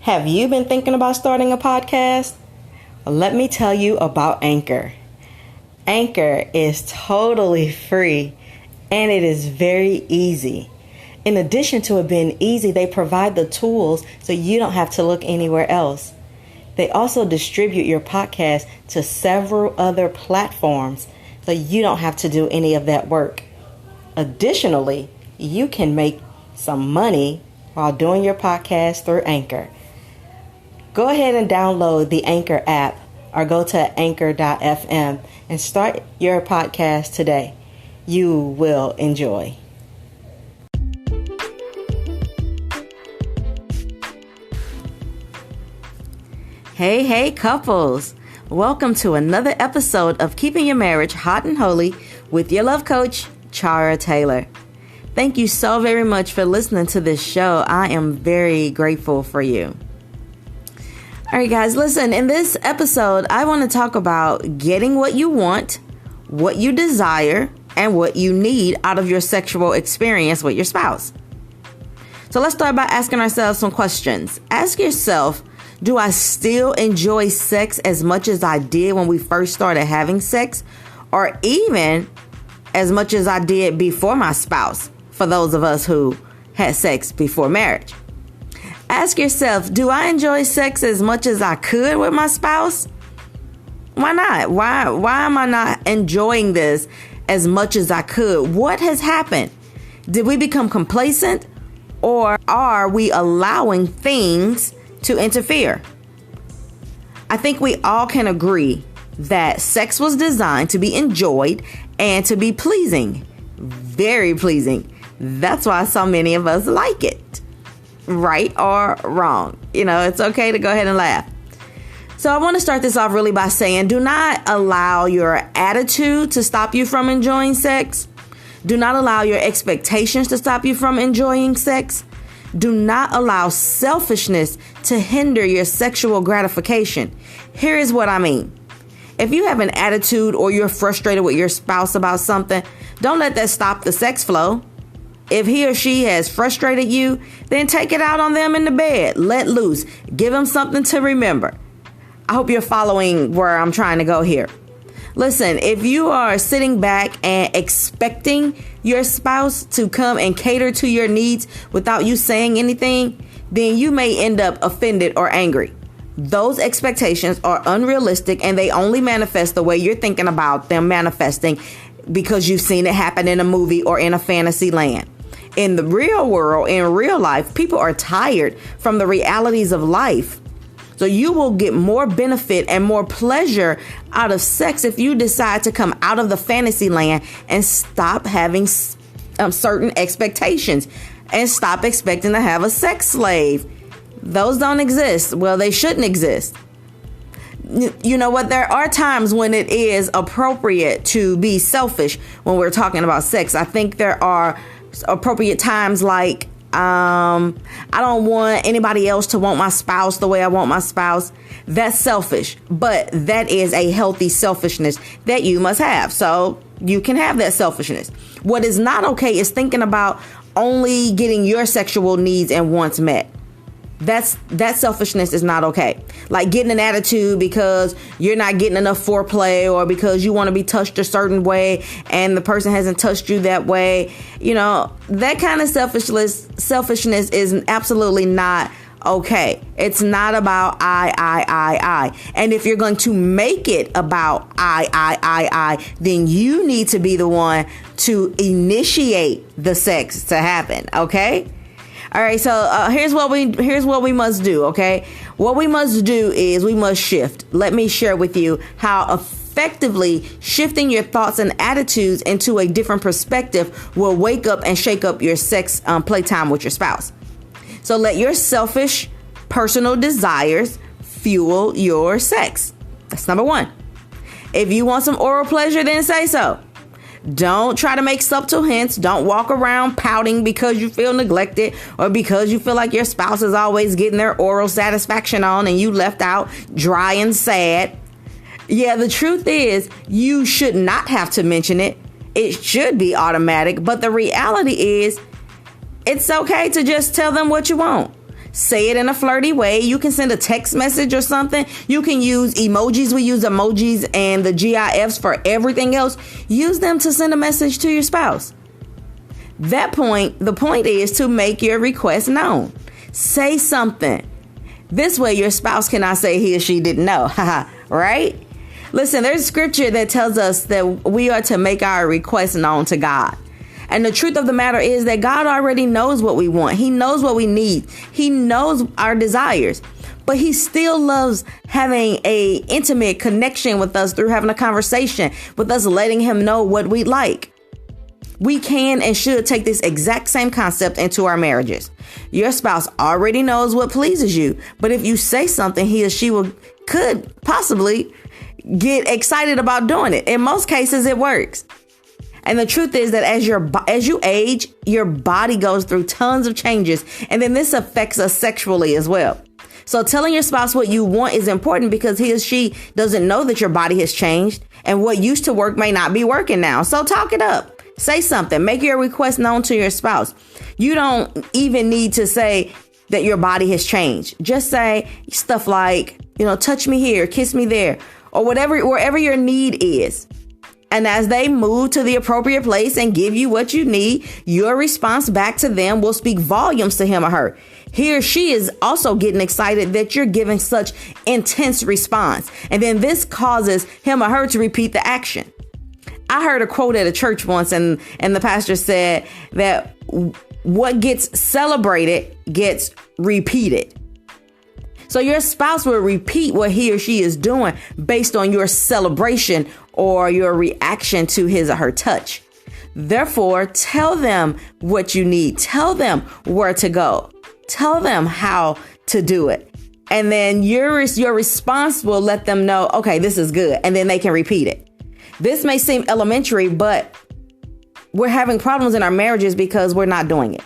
Have you been thinking about starting a podcast? Well, let me tell you about Anchor. Anchor is totally free and it is very easy. In addition to it being easy, they provide the tools so you don't have to look anywhere else. They also distribute your podcast to several other platforms so you don't have to do any of that work. Additionally, you can make some money while doing your podcast through Anchor. Go ahead and download the Anchor app or go to anchor.fm and start your podcast today. You will enjoy. Hey couples. Welcome to another episode of Keeping Your Marriage Hot and Holy with your love coach, Chara Taylor. Thank you so very much for listening to this show. I am very grateful for you. All right, guys, listen, in this episode, I want to talk about getting what you want, what you desire, and what you need out of your sexual experience with your spouse. So let's start by asking ourselves some questions. Ask yourself, do I still enjoy sex as much as I did when we first started having sex, or even as much as I did before my spouse, for those of us who had sex before marriage? Ask yourself, do I enjoy sex as much as I could with my spouse? Why not? Why am I not enjoying this as much as I could? What has happened? Did we become complacent, or are we allowing things to interfere? I think we all can agree that sex was designed to be enjoyed and to be pleasing, very pleasing. That's why so many of us like it, right or wrong. You know, it's okay to go ahead and laugh. So I want to start this off really by saying, do not allow your attitude to stop you from enjoying sex. Do not allow your expectations to stop you from enjoying sex. Do not allow selfishness to hinder your sexual gratification. Here is what I mean. If you have an attitude or you're frustrated with your spouse about something, don't let that stop the sex flow. If he or she has frustrated you, then take it out on them in the bed. Let loose. Give them something to remember. I hope you're following where I'm trying to go here. Listen, if you are sitting back and expecting your spouse to come and cater to your needs without you saying anything, then you may end up offended or angry. Those expectations are unrealistic and they only manifest the way you're thinking about them manifesting because you've seen it happen in a movie or in a fantasy land. In the real world, in real life, people are tired from the realities of life. So you will get more benefit and more pleasure out of sex if you decide to come out of the fantasy land and stop having certain expectations and stop expecting to have a sex slave. Those don't exist. Well, they shouldn't exist. You know what? There are times when it is appropriate to be selfish when we're talking about sex. I think there are appropriate times like, I don't want anybody else to want my spouse the way I want my spouse. That's selfish, but that is a healthy selfishness that you must have. So you can have that selfishness. What is not okay is thinking about only getting your sexual needs and wants met. That selfishness is not okay. Like getting an attitude because you're not getting enough foreplay or because you want to be touched a certain way and the person hasn't touched you that way. You know, that kind of selfishness is absolutely not okay. It's not about I. And if you're going to make it about I, then you need to be the one to initiate the sex to happen. Okay. All right, so here's what we must do, okay? What we must do is we must shift. Let me share with you how effectively shifting your thoughts and attitudes into a different perspective will wake up and shake up your sex playtime with your spouse. So let your selfish personal desires fuel your sex. That's number one. If you want some oral pleasure, then say so. Don't try to make subtle hints. Don't walk around pouting because you feel neglected or because you feel like your spouse is always getting their oral satisfaction on and you left out dry and sad. Yeah, the truth is you should not have to mention it. It should be automatic. But the reality is it's okay to just tell them what you want. say it in a flirty way. You can send a text message or something. You can use emojis. We use emojis and the GIFs for everything else. Use them to send a message to your spouse. The point is to make your request known. Say something. This way your spouse cannot say he or she didn't know. Right? Listen, there's scripture that tells us that we are to make our requests known to God. And the truth of the matter is that God already knows what we want. He knows what we need. He knows our desires. But he still loves having a intimate connection with us through having a conversation with us, letting him know what we like. We can and should take this exact same concept into our marriages. Your spouse already knows what pleases you, but if you say something, he or she could possibly get excited about doing it. In most cases, it works. And the truth is that as you age, your body goes through tons of changes, and then this affects us sexually as well. So telling your spouse what you want is important because he or she doesn't know that your body has changed, and what used to work may not be working now. So talk it up. Say something. Make your request known to your spouse. You don't even need to say that your body has changed. Just say stuff like, touch me here, kiss me there, or wherever your need is. And as they move to the appropriate place and give you what you need, your response back to them will speak volumes to him or her. He or she is also getting excited that you're giving such intense response. And then this causes him or her to repeat the action. I heard a quote at a church once, and the pastor said that what gets celebrated gets repeated. So your spouse will repeat what he or she is doing based on your celebration or your reaction to his or her touch. Therefore, tell them what you need. Tell them where to go. Tell them how to do it. And then your response will let them know, okay, this is good. And then they can repeat it. This may seem elementary, but we're having problems in our marriages because we're not doing it.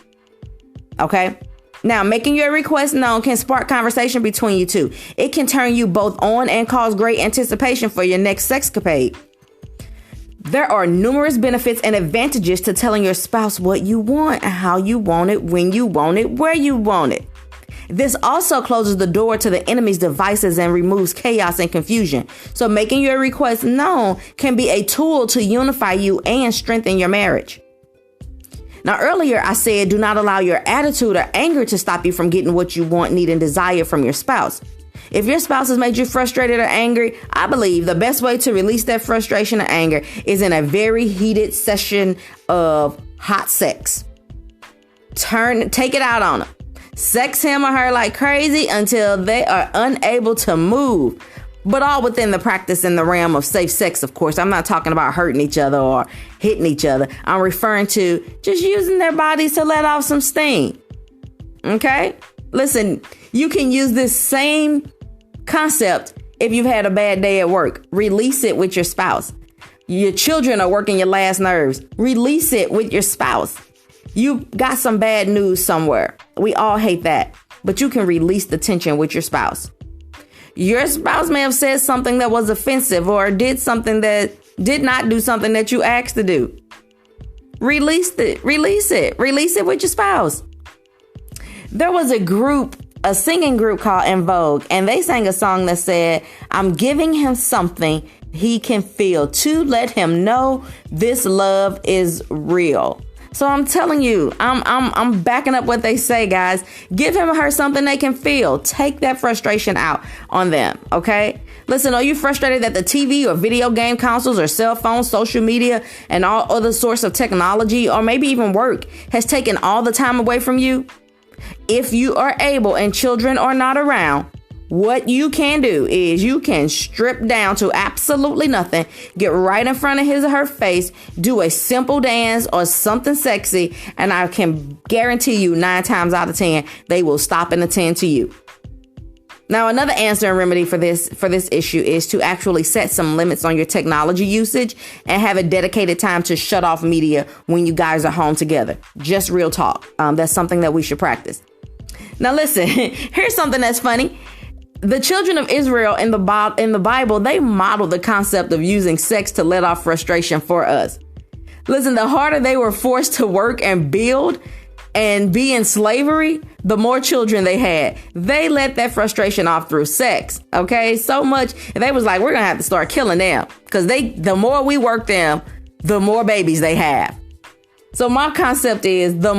Okay? Now, making your request known can spark conversation between you two. It can turn you both on and cause great anticipation for your next sexcapade. There are numerous benefits and advantages to telling your spouse what you want and how you want it, when you want it, where you want it. This also closes the door to the enemy's devices and removes chaos and confusion. So making your request known can be a tool to unify you and strengthen your marriage. Now, earlier I said do not allow your attitude or anger to stop you from getting what you want, need, and desire from your spouse. If your spouse has made you frustrated or angry, I believe the best way to release that frustration or anger is in a very heated session of hot sex. Take it out on them. Sex him or her like crazy until they are unable to move. But all within the practice in the realm of safe sex, of course. I'm not talking about hurting each other or hitting each other. I'm referring to just using their bodies to let off some steam. Okay? Listen, you can use this same concept if you've had a bad day at work. Release it with your spouse. Your children are working your last nerves. Release it with your spouse. You got some bad news somewhere. We all hate that. But you can release the tension with your spouse. Your spouse may have said something that was offensive or did not do something that you asked to do. Release it. Release it with your spouse. There was a singing group called En Vogue, and they sang a song that said, I'm giving him something he can feel to let him know this love is real. So I'm telling you, I'm backing up what they say, guys. Give him or her something they can feel. Take that frustration out on them, okay? Listen, are you frustrated that the TV or video game consoles or cell phones, social media, and all other sorts of technology, or maybe even work, has taken all the time away from you? If you are able and children are not around, what you can do is you can strip down to absolutely nothing, get right in front of his or her face, do a simple dance or something sexy, and I can guarantee you 9 times out of 10, they will stop and attend to you. Now, another answer and remedy for this issue is to actually set some limits on your technology usage and have a dedicated time to shut off media when you guys are home together. Just real talk. That's something that we should practice. Now, listen, here's something that's funny. The children of Israel in the Bible, they modeled the concept of using sex to let off frustration for us. Listen, the harder they were forced to work and build and be in slavery, the more children they had. They let that frustration off through sex. Okay, so much. And they was like, we're going to have to start killing them because the more we work them, the more babies they have. So my concept is the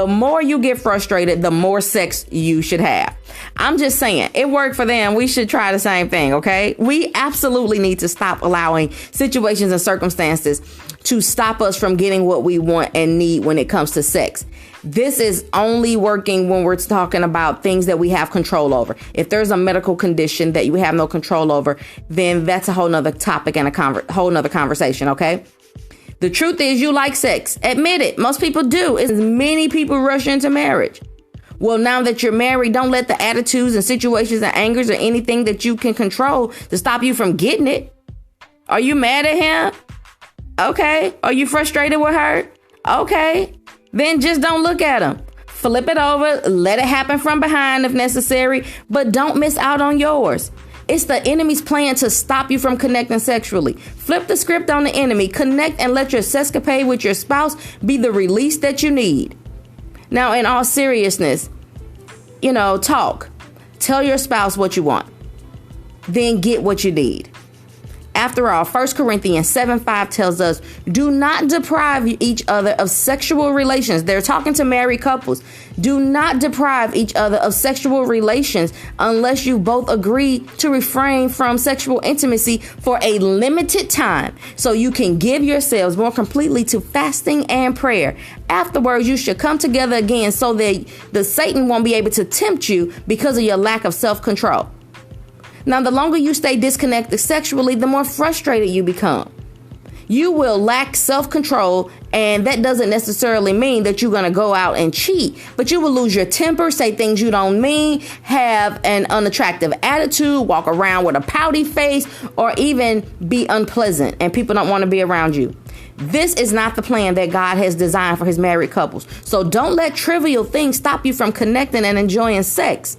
more you get frustrated, the more sex you should have. I'm just saying it worked for them. We should try the same thing. OK, we absolutely need to stop allowing situations and circumstances to stop us from getting what we want and need when it comes to sex. This is only working when we're talking about things that we have control over. If there's a medical condition that you have no control over, then that's a whole nother topic and a whole nother conversation. OK. The truth is you like sex. Admit it. Most people do. As many people rush into marriage. Well, now that you're married, don't let the attitudes and situations and angers or anything that you can control to stop you from getting it. Are you mad at him? Okay. Are you frustrated with her? Okay. Then just don't look at him. Flip it over. Let it happen from behind if necessary, but don't miss out on yours. It's the enemy's plan to stop you from connecting sexually. Flip the script on the enemy. Connect and let your sexcapade with your spouse be the release that you need. Now, in all seriousness, talk. Tell your spouse what you want. Then get what you need. After all, 1 Corinthians 7:5 tells us, do not deprive each other of sexual relations. They're talking to married couples. Do not deprive each other of sexual relations unless you both agree to refrain from sexual intimacy for a limited time so you can give yourselves more completely to fasting and prayer. Afterwards, you should come together again so that the Satan won't be able to tempt you because of your lack of self-control. Now, the longer you stay disconnected sexually, the more frustrated you become. You will lack self-control, and that doesn't necessarily mean that you're going to go out and cheat, but you will lose your temper, say things you don't mean, have an unattractive attitude, walk around with a pouty face, or even be unpleasant, and people don't want to be around you. This is not the plan that God has designed for his married couples. So don't let trivial things stop you from connecting and enjoying sex.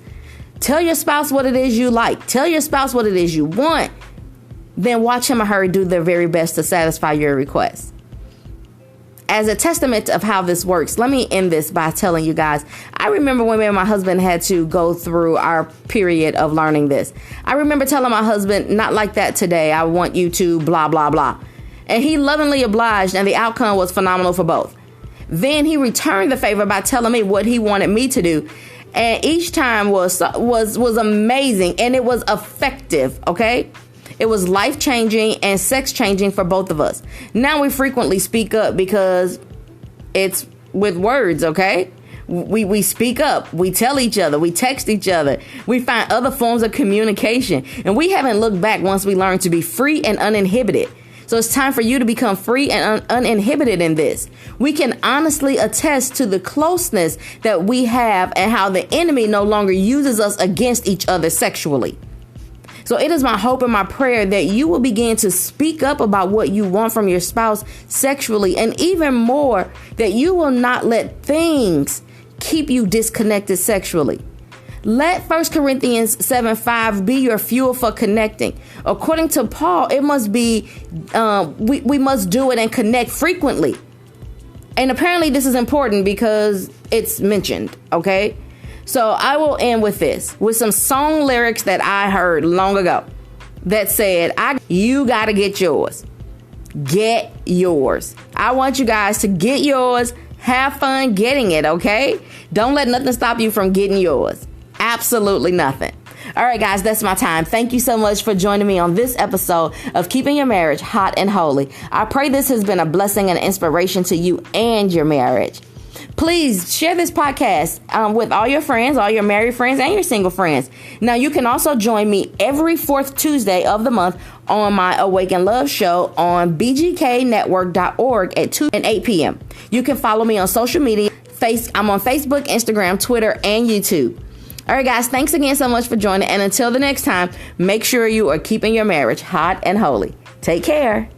Tell your spouse what it is you like. Tell your spouse what it is you want. Then watch him or her do their very best to satisfy your request. As a testament of how this works, let me end this by telling you guys, I remember when me and my husband had to go through our period of learning this. I remember telling my husband, not like that today. I want you to blah, blah, blah. And he lovingly obliged, and the outcome was phenomenal for both. Then he returned the favor by telling me what he wanted me to do. And each time was amazing, and it was effective. OK, it was life changing and sex changing for both of us. Now we frequently speak up because it's with words. OK, we speak up. We tell each other. We text each other. We find other forms of communication, and we haven't looked back once we learned to be free and uninhibited. So it's time for you to become free and uninhibited in this. We can honestly attest to the closeness that we have and how the enemy no longer uses us against each other sexually. So it is my hope and my prayer that you will begin to speak up about what you want from your spouse sexually, and even more, that you will not let things keep you disconnected sexually. Let 1 Corinthians 7:5 be your fuel for connecting. According to Paul, it must be, we must do it and connect frequently. And apparently this is important because it's mentioned. OK, so I will end with this, with some song lyrics that I heard long ago that said, you got to get yours. Get yours. I want you guys to get yours. Have fun getting it. OK, don't let nothing stop you from getting yours. Absolutely nothing. All right, guys, that's my time. Thank you so much for joining me on this episode of Keeping Your Marriage Hot and Holy. I pray this has been a blessing and inspiration to you and your marriage. Please share this podcast with all your friends, all your married friends, and your single friends. Now, you can also join me every fourth Tuesday of the month on my Awaken Love show on bgknetwork.org at 2 and 8 p.m. You can follow me on social media. I'm on Facebook, Instagram, Twitter, and YouTube. All right, guys, thanks again so much for joining. And until the next time, make sure you are keeping your marriage hot and holy. Take care.